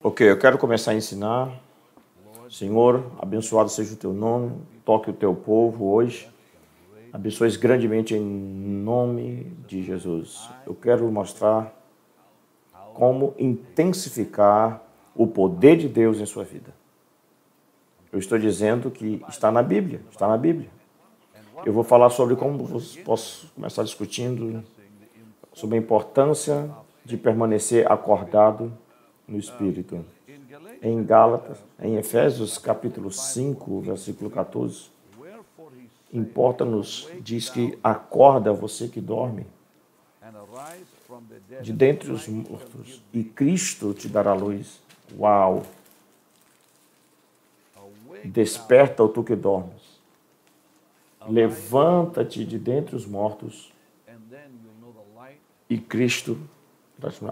Ok, eu quero começar a ensinar. Senhor, abençoado seja o teu nome, toque o teu povo hoje. Abençoe grandemente em nome de Jesus. Eu quero mostrar como intensificar o poder de Deus em sua vida. Eu estou dizendo que está na Bíblia, está na Bíblia. Eu vou falar sobre como posso começar discutindo sobre a importância de permanecer acordado no Espírito. Em Gálatas, em Efésios capítulo 5, versículo 14, importa-nos, diz que acorda você que dorme de dentre os mortos e Cristo te dará luz. Uau! Desperta, ó tu que dormes. Levanta-te de dentre os mortos e Cristo.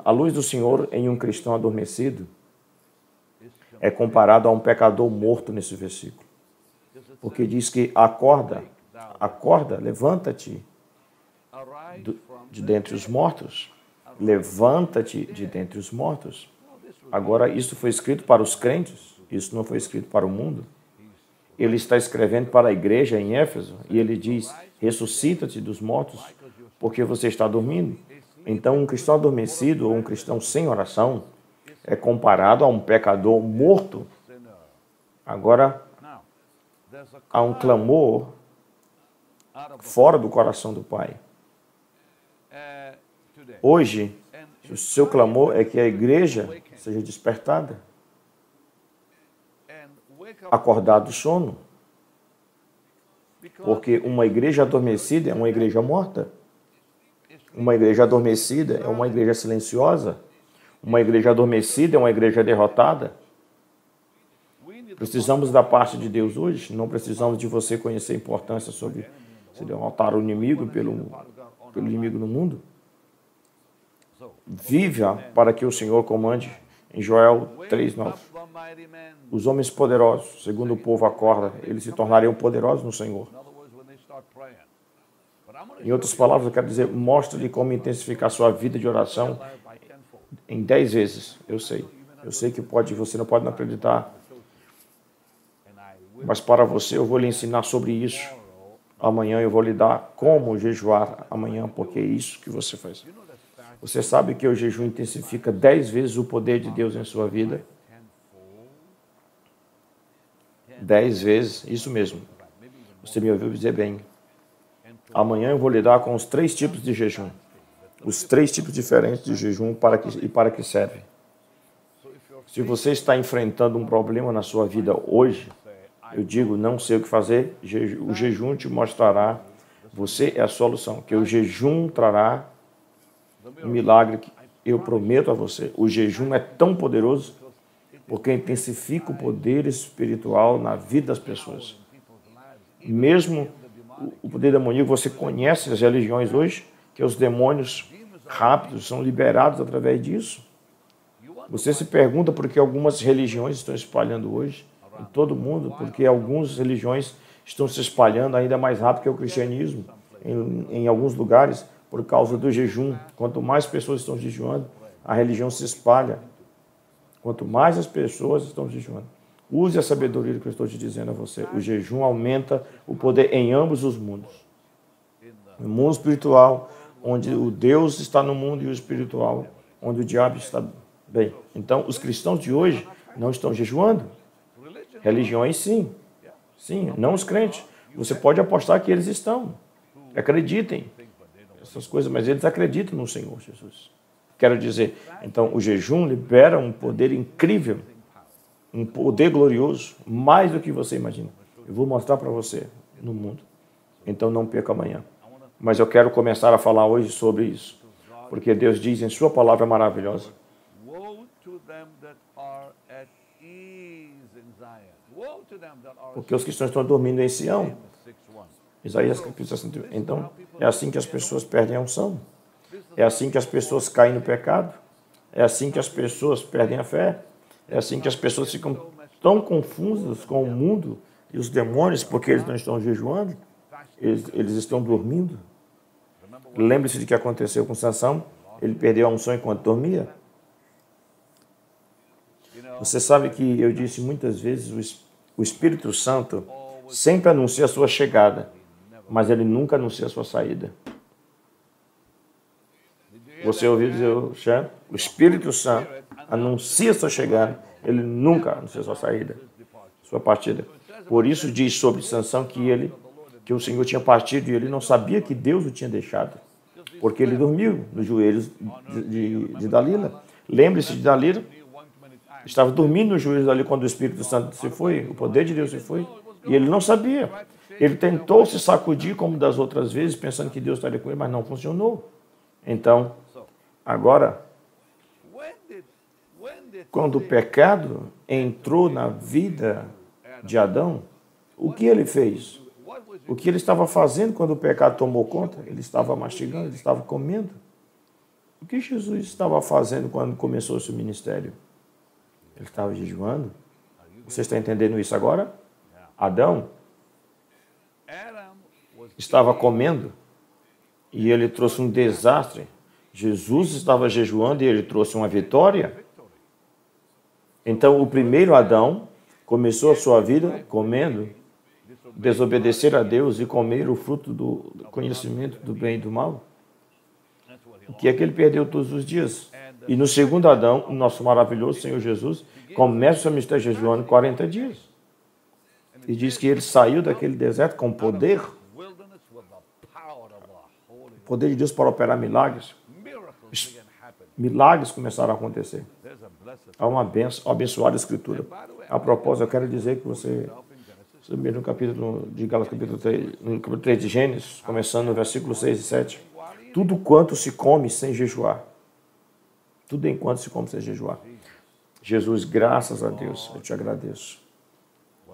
A luz do Senhor em um cristão adormecido é comparado a um pecador morto nesse versículo. Porque diz que acorda, levanta-te de dentre os mortos. Levanta-te de dentre os mortos. Agora, isso foi escrito para os crentes, isso não foi escrito para o mundo. Ele está escrevendo para a igreja em Éfeso e ele diz: ressuscita-te dos mortos, porque você está dormindo. Então, um cristão adormecido ou um cristão sem oração é comparado a um pecador morto. Agora, há um clamor fora do coração do Pai. Hoje, o seu clamor é que a igreja seja despertada, acordada do sono. Porque uma igreja adormecida é uma igreja morta. Uma igreja adormecida é uma igreja silenciosa. Uma igreja adormecida é uma igreja derrotada. Precisamos da parte de Deus hoje. Não precisamos de você conhecer a importância sobre se derrotar o inimigo pelo inimigo no mundo. Viva para que o Senhor comande. Em Joel 3:9. Os homens poderosos, segundo o povo acorda, eles se tornariam poderosos no Senhor. Em outras palavras, eu quero dizer, mostre-lhe como intensificar sua vida de oração em 10 vezes. Eu sei que você não pode acreditar, mas para você eu vou lhe ensinar sobre isso. Amanhã eu vou lhe dar como jejuar amanhã, porque é isso que você faz. Você sabe que o jejum intensifica 10 vezes o poder de Deus em sua vida? 10 vezes, isso mesmo. Você me ouviu dizer bem. Amanhã eu vou lidar com os 3 tipos de jejum. Os 3 tipos diferentes de jejum para que serve. Se você está enfrentando um problema na sua vida hoje, eu digo, não sei o que fazer, o jejum te mostrará, você é a solução, que o jejum trará um milagre que eu prometo a você. O jejum é tão poderoso porque intensifica o poder espiritual na vida das pessoas. Mesmo o poder demoníaco, você conhece as religiões hoje, que os demônios rápidos são liberados através disso. Você se pergunta por que algumas religiões estão espalhando hoje em todo o mundo, porque algumas religiões estão se espalhando ainda mais rápido que o cristianismo em alguns lugares por causa do jejum. Quanto mais pessoas estão jejuando, a religião se espalha. Quanto mais as pessoas estão jejuando. Use a sabedoria que eu estou te dizendo a você. O jejum aumenta o poder em ambos os mundos. No mundo espiritual, onde o Deus está no mundo, e o espiritual, onde o diabo está bem. Então, os cristãos de hoje não estão jejuando. Religiões, sim. Sim, não os crentes. Você pode apostar que eles estão. Acreditem. Essas coisas, mas eles acreditam no Senhor Jesus. Quero dizer, então, o jejum libera um poder incrível, um poder glorioso, mais do que você imagina. Eu vou mostrar para você no mundo. Então, não perca amanhã. Mas eu quero começar a falar hoje sobre isso, porque Deus diz em sua palavra maravilhosa: porque os cristãos estão dormindo em Sião. Isaías capítulo 61. Então, é assim que as pessoas perdem a unção. É assim que as pessoas caem no pecado. É assim que as pessoas perdem a fé. É assim que as pessoas ficam tão confusas com o mundo e os demônios, porque eles não estão jejuando. Eles estão dormindo. Lembre-se de que aconteceu com Sansão. Ele perdeu a unção enquanto dormia. Você sabe que eu disse muitas vezes, o Espírito Santo sempre anuncia a sua chegada, mas ele nunca anuncia a sua saída. Você ouviu dizer, o Espírito Santo anuncia a sua chegada, ele nunca anuncia a sua saída, sua partida. Por isso diz sobre Sansão que o Senhor tinha partido e ele não sabia que Deus o tinha deixado, porque ele dormiu nos joelhos de Dalila. Lembre-se de Dalila, estava dormindo nos joelhos ali quando o Espírito Santo se foi, o poder de Deus se foi, e ele não sabia. Ele tentou se sacudir como das outras vezes, pensando que Deus estaria com ele, mas não funcionou. Então, agora, quando o pecado entrou na vida de Adão, o que ele fez? O que ele estava fazendo quando o pecado tomou conta? Ele estava mastigando, ele estava comendo. O que Jesus estava fazendo quando começou o seu ministério? Ele estava jejuando. Você está entendendo isso agora? Adão estava comendo e ele trouxe um desastre. Jesus estava jejuando e ele trouxe uma vitória. Então, o primeiro Adão começou a sua vida comendo, desobedecer a Deus e comer o fruto do conhecimento do bem e do mal. O que é que ele perdeu todos os dias? E no segundo Adão, o nosso maravilhoso Senhor Jesus, começa o seu ministério jejuando 40 dias. E diz que ele saiu daquele deserto com poder. O poder de Deus para operar milagres. Milagres começaram a acontecer. Há uma abençoada escritura. A propósito, eu quero dizer que você no capítulo de Gálatas, no capítulo 3 de Gênesis, começando no versículo 6 e 7. Tudo quanto se come sem jejuar. Tudo enquanto se come sem jejuar. Jesus, graças a Deus, eu te agradeço.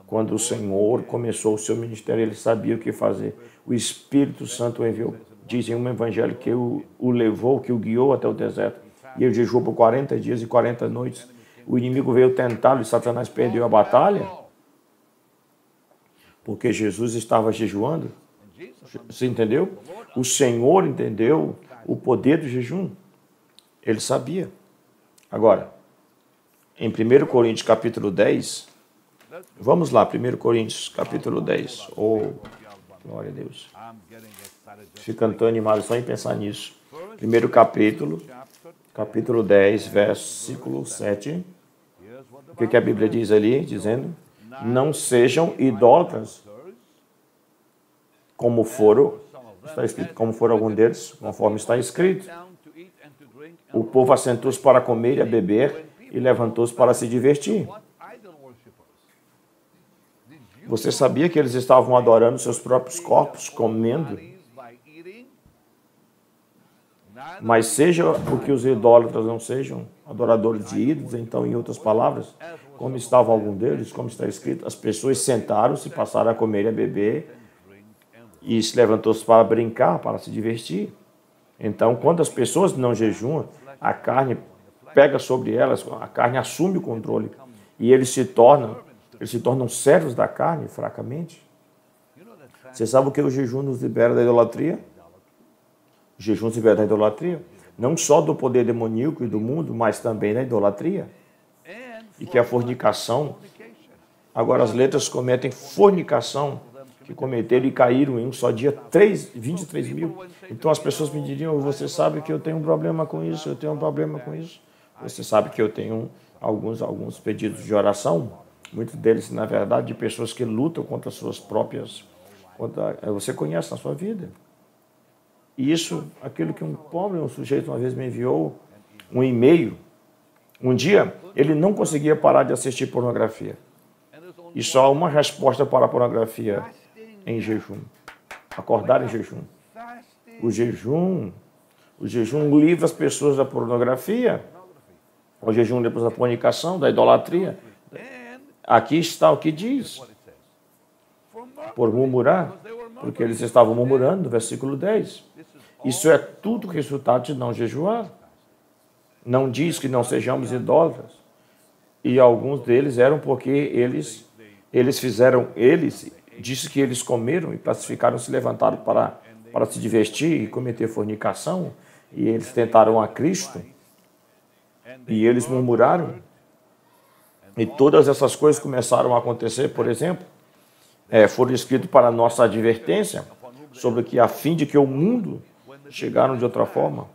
Quando o Senhor começou o seu ministério, ele sabia o que fazer. O Espírito Santo o enviou. Diz em um evangelho que o levou, que o guiou até o deserto. E ele jejuou por 40 dias e 40 noites. O inimigo veio tentá-lo e Satanás perdeu a batalha. Porque Jesus estava jejuando. Você entendeu? O Senhor entendeu o poder do jejum. Ele sabia. Agora, em 1 Coríntios capítulo 10, vamos lá, 1 Coríntios capítulo 10. Oh, glória a Deus. Ficando tão animado só em pensar nisso. 1 capítulo 10, versículo 7. O que a Bíblia diz ali? Dizendo, não sejam idólatras, como foram, está escrito, como foram algum deles, conforme está escrito. O povo assentou-se para comer e a beber e levantou-se para se divertir. Você sabia que eles estavam adorando seus próprios corpos, comendo? Mas seja o que os idólatras não sejam, adoradores de ídolos, então, em outras palavras, como estava algum deles, como está escrito, as pessoas sentaram-se, passaram a comer e a beber, e se levantou-se para brincar, para se divertir. Então, quando as pessoas não jejuam, a carne pega sobre elas, a carne assume o controle, e eles se tornam servos da carne, fracamente. Você sabe o que o jejum nos libera da idolatria? O jejum nos libera da idolatria. Não só do poder demoníaco e do mundo, mas também da idolatria. E que a fornicação, agora as letras cometem fornicação, que cometeram e caíram em um só dia 23 mil. Então as pessoas me diriam, você sabe que eu tenho um problema com isso, eu tenho um problema com isso. Você sabe que eu tenho alguns pedidos de oração, muitos deles, na verdade, de pessoas que lutam contra suas próprias... você conhece na sua vida. E isso, aquilo que um sujeito uma vez me enviou, um e-mail, um dia, ele não conseguia parar de assistir pornografia. E só uma resposta para a pornografia em jejum. Acordar em jejum. O jejum livra as pessoas da pornografia. O jejum livra da fornicação, da idolatria. Aqui está o que diz. Por murmurar, porque eles estavam murmurando, no versículo 10. Isso é tudo resultado de não jejuar. Não diz que não sejamos idólatras. E alguns deles eram porque eles disse que eles comeram e pacificaram, se levantaram para se divertir e cometer fornicação, e eles tentaram a Cristo, e eles murmuraram. E todas essas coisas começaram a acontecer, por exemplo, foram escritos para nossa advertência, sobre que a fim de que o mundo chegaram de outra forma.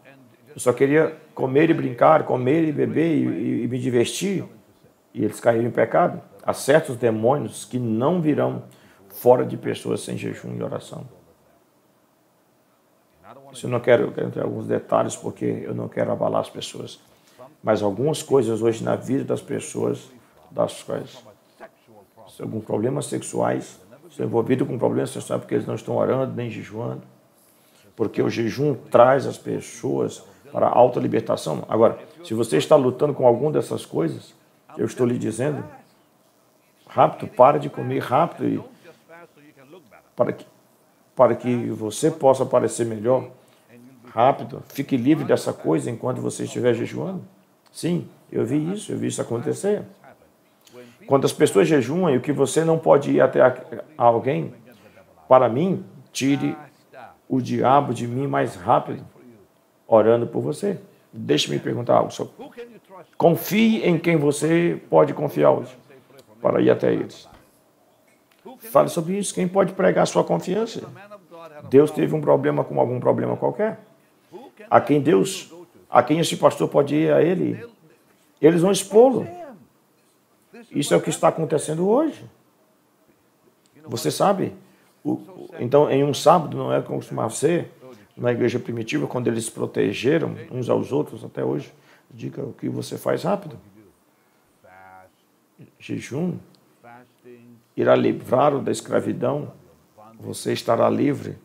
Eu só queria comer e brincar, comer e beber e me divertir, e eles caíram em pecado. Há certos demônios que não virão fora de pessoas sem jejum e oração. Isso eu quero entrar em alguns detalhes, porque eu não quero abalar as pessoas. Mas algumas coisas hoje na vida das pessoas, das quais alguns problemas sexuais, estão envolvidos com problemas sexuais porque eles não estão orando nem jejuando. Porque o jejum traz as pessoas para a autolibertação. Agora, se você está lutando com alguma dessas coisas, eu estou lhe dizendo, rápido, para de comer rápido, e para que você possa parecer melhor, rápido, fique livre dessa coisa enquanto você estiver jejuando. Sim, eu vi isso acontecer. Quando as pessoas jejuam e o que você não pode ir até alguém, para mim, tire o diabo de mim mais rápido, orando por você. Deixe-me perguntar algo. Confie em quem você pode confiar hoje, para ir até eles. Fale sobre isso. Quem pode pregar sua confiança? Deus teve um problema com algum problema qualquer? A quem esse pastor pode ir a ele? Eles vão expô-lo. Isso é o que está acontecendo hoje. Você sabe? Então, em um sábado, não é como costumava ser, na igreja primitiva, quando eles se protegeram uns aos outros até hoje, diga o que você faz rápido. Jejum irá livrá-lo da escravidão. Você estará livre.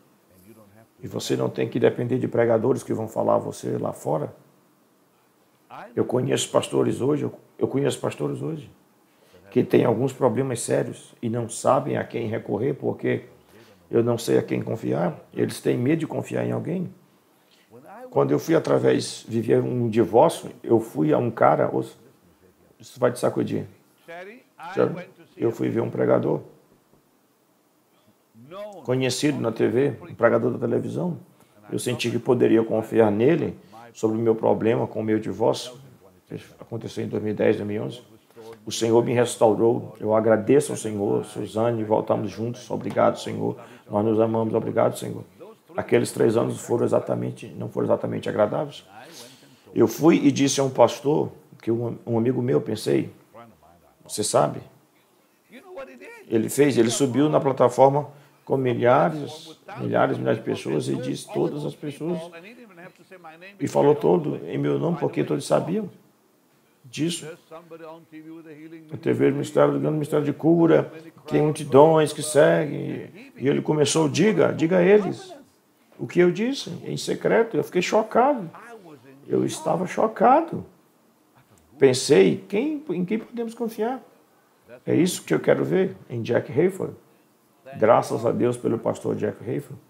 E você não tem que depender de pregadores que vão falar a você lá fora. Eu conheço pastores hoje, que têm alguns problemas sérios e não sabem a quem recorrer, porque eu não sei a quem confiar. Eles têm medo de confiar em alguém. Quando eu fui viver um divórcio, eu fui a um cara, isso vai te sacudir. Eu fui ver um pregador, conhecido na TV, um pregador da televisão. Eu senti que poderia confiar nele sobre o meu problema com o meu divórcio. Aconteceu em 2010, 2011. O Senhor me restaurou. Eu agradeço ao Senhor, Suzane, voltamos juntos. Obrigado, Senhor. Nós nos amamos. Obrigado, Senhor. Aqueles 3 anos não foram exatamente agradáveis. Eu fui e disse a um pastor, que um amigo meu, pensei, você sabe? Ele subiu na plataforma com milhares de pessoas e disse todas as pessoas, e falou todo em meu nome, porque todos sabiam disso. A TV do Ministério de Cura, que tem multidões que seguem, e ele começou, diga a eles o que eu disse, em secreto. Eu fiquei chocado. Eu estava chocado. Pensei, em quem podemos confiar? É isso que eu quero ver em Jack Hayford. Graças a Deus pelo pastor Jack Hayford.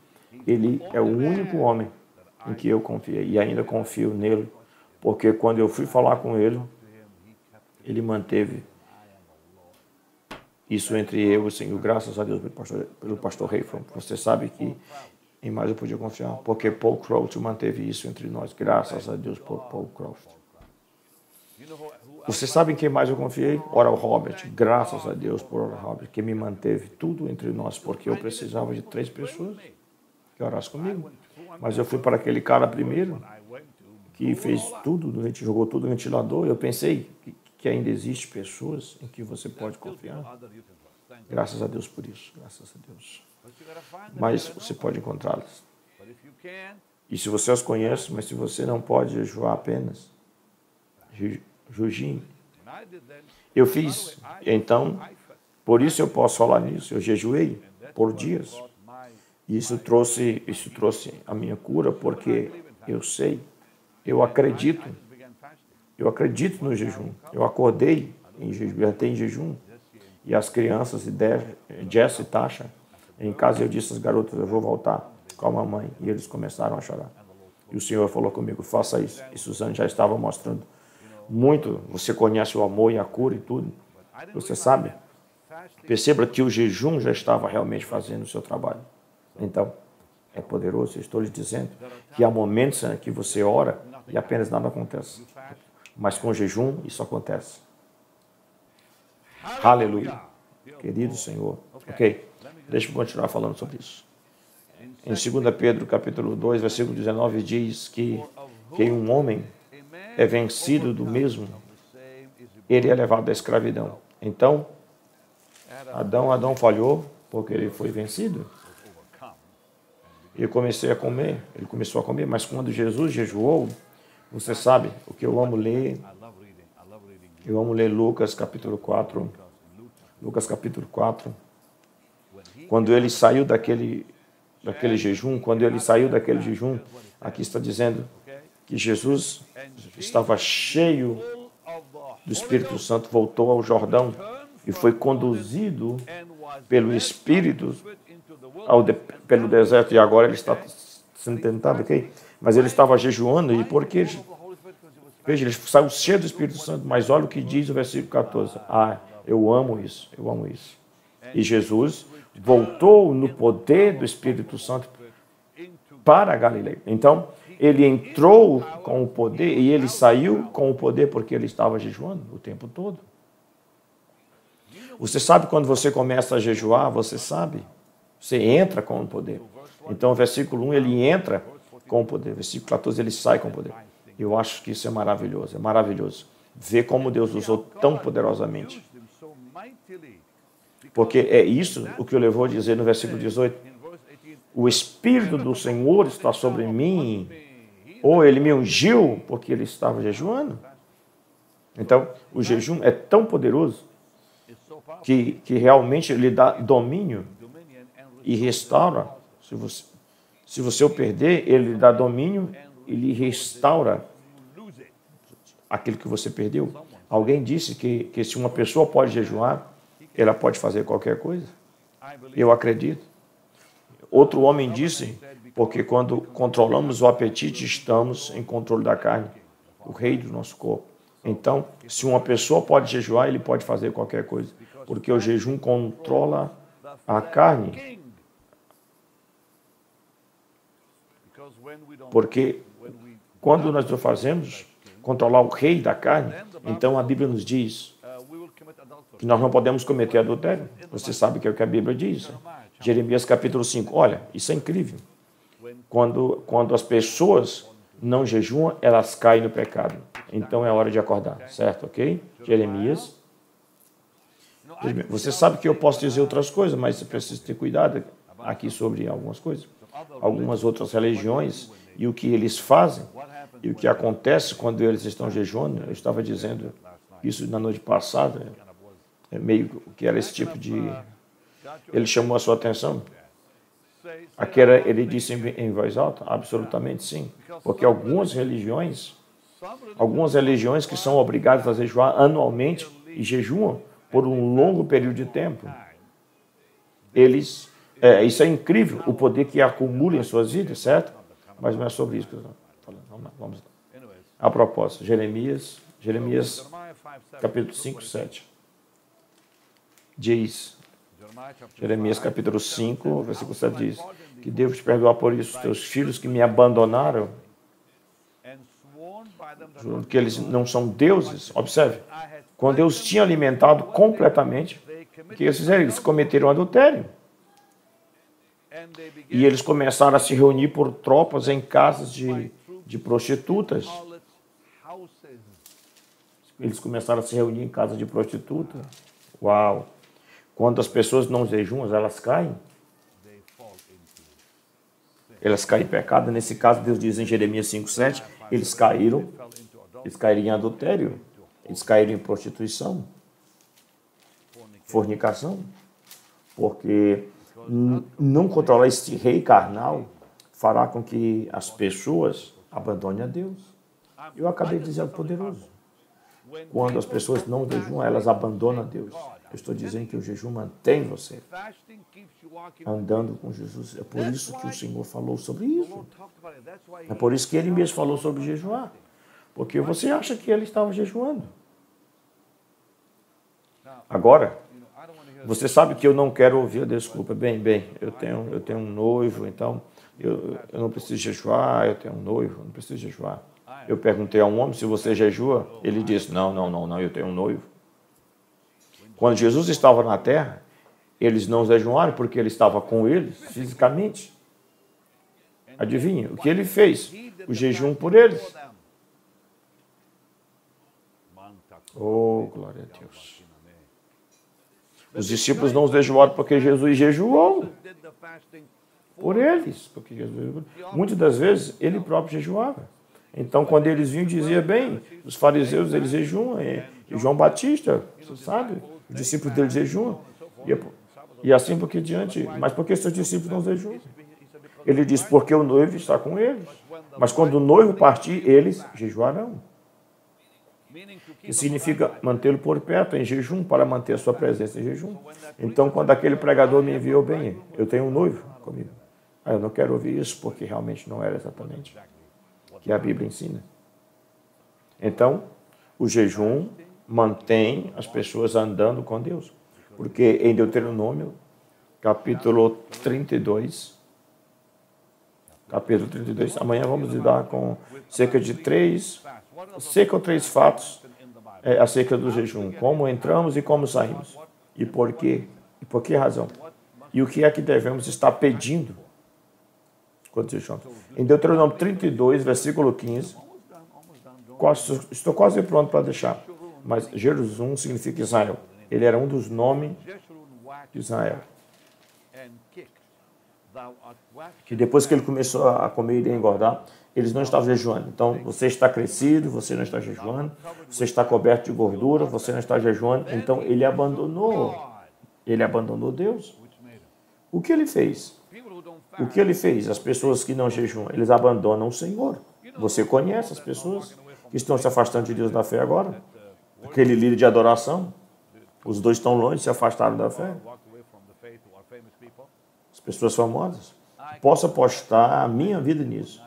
Ele é o único homem em que eu confiei e ainda confio nele, porque quando eu fui falar com ele, ele manteve isso entre eu e o Senhor. Graças a Deus pelo pastor Hayford. Você sabe que em mais eu podia confiar, porque Paul Croft manteve isso entre nós. Graças a Deus por Paul Croft. Você sabe em quem mais eu confiei? Oral Robert. Graças a Deus por Oral Robert, que me manteve tudo entre nós, porque eu precisava de 3 pessoas que orassem comigo. Mas eu fui para aquele cara primeiro, que fez tudo, a gente jogou tudo no ventilador. Eu pensei que ainda existe pessoas em que você pode confiar. Graças a Deus por isso, graças a Deus. Mas você pode encontrá-las. E se você as conhece, mas se você não pode jejuar apenas, jejum. Eu fiz, então, por isso eu posso falar nisso. Eu jejuei por dias. E isso trouxe a minha cura, porque eu sei, eu acredito no jejum. Eu acordei em jejum, e as crianças, Jess e Tasha, em casa eu disse às garotas, eu vou voltar com a mamãe, e eles começaram a chorar. E o Senhor falou comigo, faça isso. E Suzane já estava mostrando muito, você conhece o amor e a cura e tudo. Você sabe? Perceba que o jejum já estava realmente fazendo o seu trabalho. Então, é poderoso. Eu estou lhe dizendo que há momentos em que você ora e apenas nada acontece. Mas com o jejum, isso acontece. Aleluia. Querido Senhor. Ok, deixa eu continuar falando sobre isso. Em 2 Pedro, capítulo 2, versículo 19, diz que um homem é vencido do mesmo, ele é levado da escravidão. Então, Adão falhou porque ele foi vencido. Eu comecei a comer, ele começou a comer, mas quando Jesus jejuou, você sabe, o que eu amo ler Lucas capítulo 4, quando ele saiu daquele jejum, aqui está dizendo que Jesus estava cheio do Espírito Santo, voltou ao Jordão e foi conduzido pelo Espírito pelo deserto, e agora ele está sendo tentado, ok? Mas ele estava jejuando, e porque, veja, ele saiu cheio do Espírito Santo, mas olha o que diz o versículo 14. Eu amo isso. E Jesus voltou no poder do Espírito Santo para a Galileia. Então, ele entrou com o poder e ele saiu com o poder porque ele estava jejuando o tempo todo. Você sabe quando você começa a jejuar, você entra com o poder. Então, o versículo 1, ele entra com o poder. Versículo 14, ele sai com o poder. Eu acho que isso é maravilhoso. Ver como Deus usou tão poderosamente. Porque é isso o que o levou a dizer no versículo 18. O Espírito do Senhor está sobre mim. Ou ele me ungiu porque ele estava jejuando. Então, o jejum é tão poderoso que realmente ele dá domínio e restaura. Se você o perder, ele dá domínio e lhe restaura aquilo que você perdeu. Alguém disse que se uma pessoa pode jejuar, ela pode fazer qualquer coisa. Eu acredito. Outro homem disse, porque quando controlamos o apetite, estamos em controle da carne, o rei do nosso corpo. Então, se uma pessoa pode jejuar, ele pode fazer qualquer coisa, porque o jejum controla a carne. Porque quando nós o fazemos, controlar o rei da carne, então a Bíblia nos diz que nós não podemos cometer adultério. Você sabe que é o que a Bíblia diz. Jeremias capítulo 5. Olha, isso é incrível. Quando as pessoas não jejuam, elas caem no pecado. Então é hora de acordar, certo? Ok? Jeremias. Você sabe que eu posso dizer outras coisas, mas você precisa ter cuidado aqui sobre algumas coisas. Algumas outras religiões e o que eles fazem e o que acontece quando eles estão jejuando. Eu estava dizendo isso na noite passada, meio que era esse tipo de... Ele chamou a sua atenção. Ele disse em voz alta, absolutamente sim, porque algumas religiões que são obrigadas a jejuar anualmente e jejuam por um longo período de tempo. Isso é incrível, o poder que acumula em suas vidas, certo? Mas não é sobre isso que eu estou falando. Vamos lá. A propósito, Jeremias capítulo 5, 7. Diz, Jeremias capítulo 5, versículo 7 diz, que devo te perdoar por isso, teus filhos que me abandonaram, que eles não são deuses. Observe, quando eu os tinha alimentado completamente, o que eles fizeram? Eles cometeram adultério. E eles começaram a se reunir por tropas em casas de prostitutas. Eles começaram a se reunir em casa de prostituta. Uau! Quando as pessoas não jejuam, elas caem. Elas caem em pecado. Nesse caso, Deus diz em Jeremias 5:7, eles caíram em adultério, eles caíram em prostituição, fornicação, porque não controlar este rei carnal fará com que as pessoas abandonem a Deus. Eu acabei de dizer algo poderoso. Quando as pessoas não jejuam, elas abandonam a Deus. Eu estou dizendo que o jejum mantém você andando com Jesus. É por isso que o Senhor falou sobre isso. É por isso que Ele mesmo falou sobre jejuar. Porque você acha que Ele estava jejuando. Agora, você sabe que eu não quero ouvir a desculpa. Bem, eu tenho um noivo, então eu não preciso jejuar, eu tenho um noivo, não preciso jejuar. Eu perguntei a um homem se você jejua, ele disse, não, eu tenho um noivo. Quando Jesus estava na terra, eles não jejuaram porque ele estava com eles fisicamente. Adivinha, o que ele fez? O jejum por eles. Oh, glória a Deus. Os discípulos não jejuaram porque Jesus jejuou por eles. Porque Jesus, muitas das vezes, ele próprio jejuava. Então, quando eles vinham, dizia bem, os fariseus, eles jejuam. E João Batista, você sabe, os discípulos dele jejuam. E assim por que diante. Mas por que seus discípulos não jejuam? Ele diz, porque o noivo está com eles. Mas quando o noivo partir, eles jejuarão. Isso significa mantê-lo por perto, em jejum, para manter a sua presença em jejum. Então, quando aquele pregador me enviou, bem, eu tenho um noivo comigo. Eu não quero ouvir isso, porque realmente não era exatamente o que a Bíblia ensina. Então, o jejum mantém as pessoas andando com Deus. Porque em Deuteronômio, capítulo 32, amanhã vamos lidar com cerca ou três fatos acerca do jejum. Como entramos e como saímos. E por quê? E por que razão? E o que é que devemos estar pedindo quando jejuamos? Em Deuteronômio 32, versículo 15, estou quase pronto para deixar, mas Jerusalém significa Israel. Ele era um dos nomes de Israel. Que depois que ele começou a comer e a engordar, eles não estavam jejuando. Então, você está crescido, você não está jejuando. Você está coberto de gordura, você não está jejuando. Então, ele abandonou Deus. O que ele fez? O que ele fez? As pessoas que não jejuam, eles abandonam o Senhor. Você conhece as pessoas que estão se afastando de Deus da fé agora? Aquele líder de adoração, os dois estão longe, se afastaram da fé. As pessoas famosas. Posso apostar a minha vida nisso.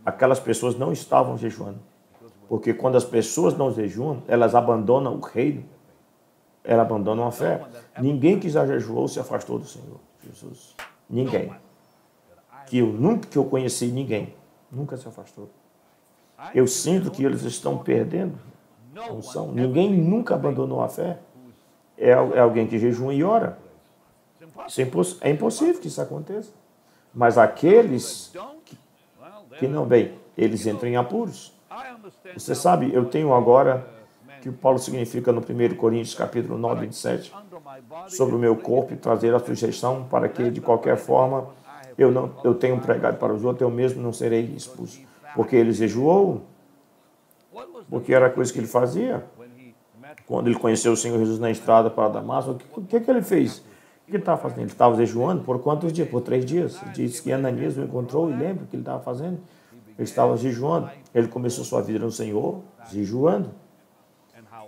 Aquelas pessoas não estavam jejuando. Porque quando as pessoas não jejuam, elas abandonam o reino. Elas abandonam a fé. Ninguém que já jejuou se afastou do Senhor Jesus. Ninguém. Que eu conheci, ninguém. Nunca se afastou. Eu sinto que eles estão perdendo a unção. Ninguém nunca abandonou a fé. É alguém que jejua e ora. É impossível que isso aconteça. Mas aqueles que não bem, eles entram em apuros. Você sabe, eu tenho agora, que o Paulo significa no 1 Coríntios, capítulo 9, 27, sobre o meu corpo e trazer a sujeição para que, de qualquer forma, eu tenho pregado para os outros, eu mesmo não serei expulso. Porque ele jejuou, porque era a coisa que ele fazia. Quando ele conheceu o Senhor Jesus na estrada para Damasco, o que ele fez? O que ele estava fazendo? Ele estava jejuando por quantos dias? Por 3 dias. Ele disse que Ananias o encontrou e lembra o que ele estava fazendo? Ele estava jejuando. Ele começou sua vida no Senhor, jejuando.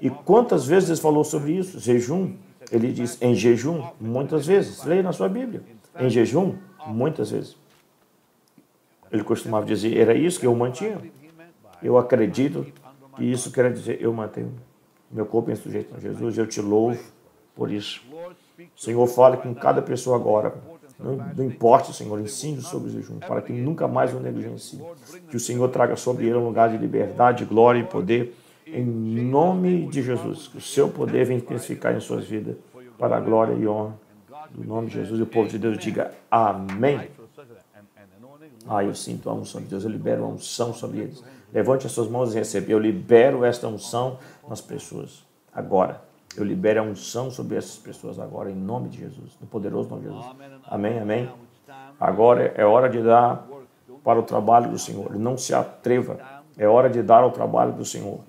E quantas vezes ele falou sobre isso? Jejum. Ele diz em jejum, muitas vezes. Leia na sua Bíblia. Em jejum, muitas vezes. Ele costumava dizer, era isso que eu mantinha. Eu acredito que isso quer dizer, eu mantenho meu corpo em sujeito a Jesus. Eu te louvo por isso. Senhor, fale com cada pessoa agora. Não importa, Senhor, ensine sobre o jejum, para que nunca mais o negligencie. Que o Senhor traga sobre ele um lugar de liberdade, glória e poder, em nome de Jesus. Que o seu poder venha intensificar em suas vidas, para a glória e honra do nome de Jesus. E o povo de Deus diga amém. Eu sinto a unção de Deus, eu libero a unção sobre eles. Levante as suas mãos e receba. Eu libero esta unção nas pessoas, agora. Eu libero a unção sobre essas pessoas agora, em nome de Jesus, no poderoso nome de Jesus. Amém, amém. Agora é hora de dar para o trabalho do Senhor. Não se atreva. É hora de dar ao trabalho do Senhor.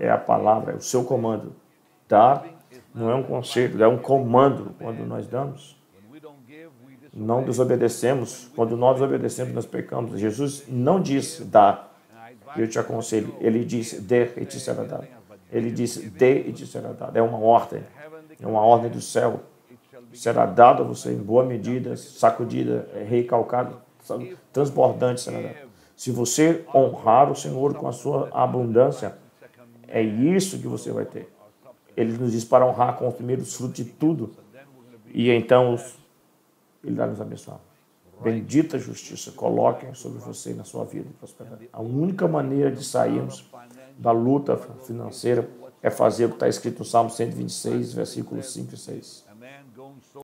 É a palavra, é o seu comando. Dar não é um conselho, é um comando quando nós damos. Não desobedecemos. Quando nós obedecemos, nós pecamos. Jesus não disse dá. Eu te aconselho. Ele disse dê e te será dado. Ele disse, dê e te será dado. É uma ordem do céu. Será dado a você em boa medida, sacudida, recalcado, transbordante será dado. Se você honrar o Senhor com a sua abundância, é isso que você vai ter. Ele nos diz para honrar com os primeiros frutos de tudo. E então, Ele vai nos abençoar. Bendita justiça, coloquem sobre você e na sua vida prosperidade. A única maneira de sairmos da luta financeira é fazer o que está escrito no Salmo 126, versículos 5 e 6.